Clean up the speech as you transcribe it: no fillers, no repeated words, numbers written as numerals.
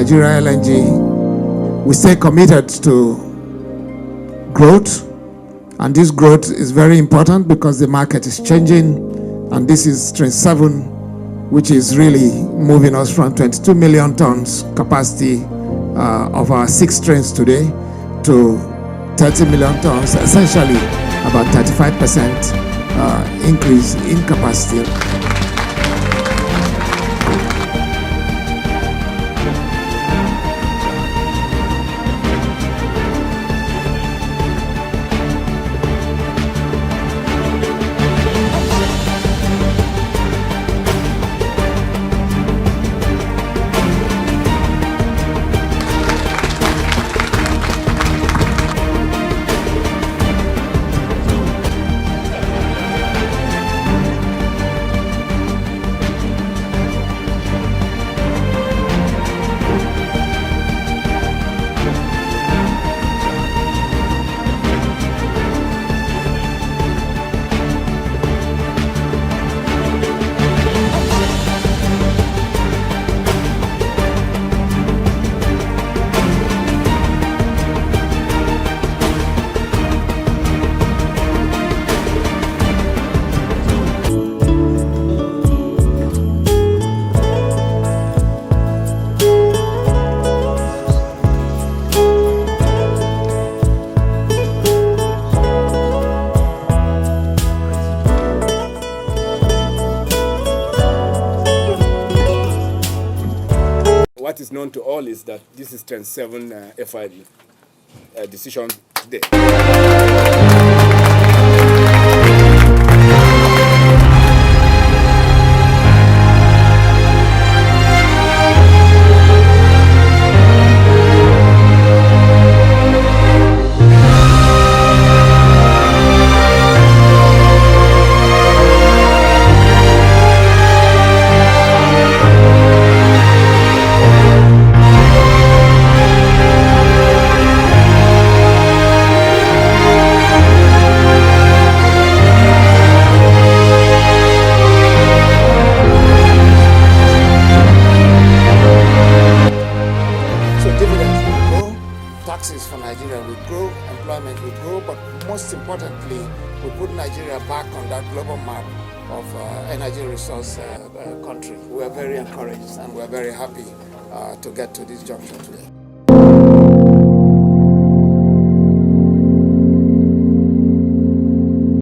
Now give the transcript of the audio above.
Nigeria LNG, we stay committed to growth, and this growth is very important because the market is changing, and this is Train 7, which is really moving us from 22 million tons capacity of our 6 trains today to 30 million tons, essentially about 35% increase in capacity. What is known to all is that this is Train 7 FID decision today. Taxes for Nigeria will grow, employment will grow, but most importantly, we put Nigeria back on that global map of energy resource country. We are very encouraged and we are very happy to get to this juncture today.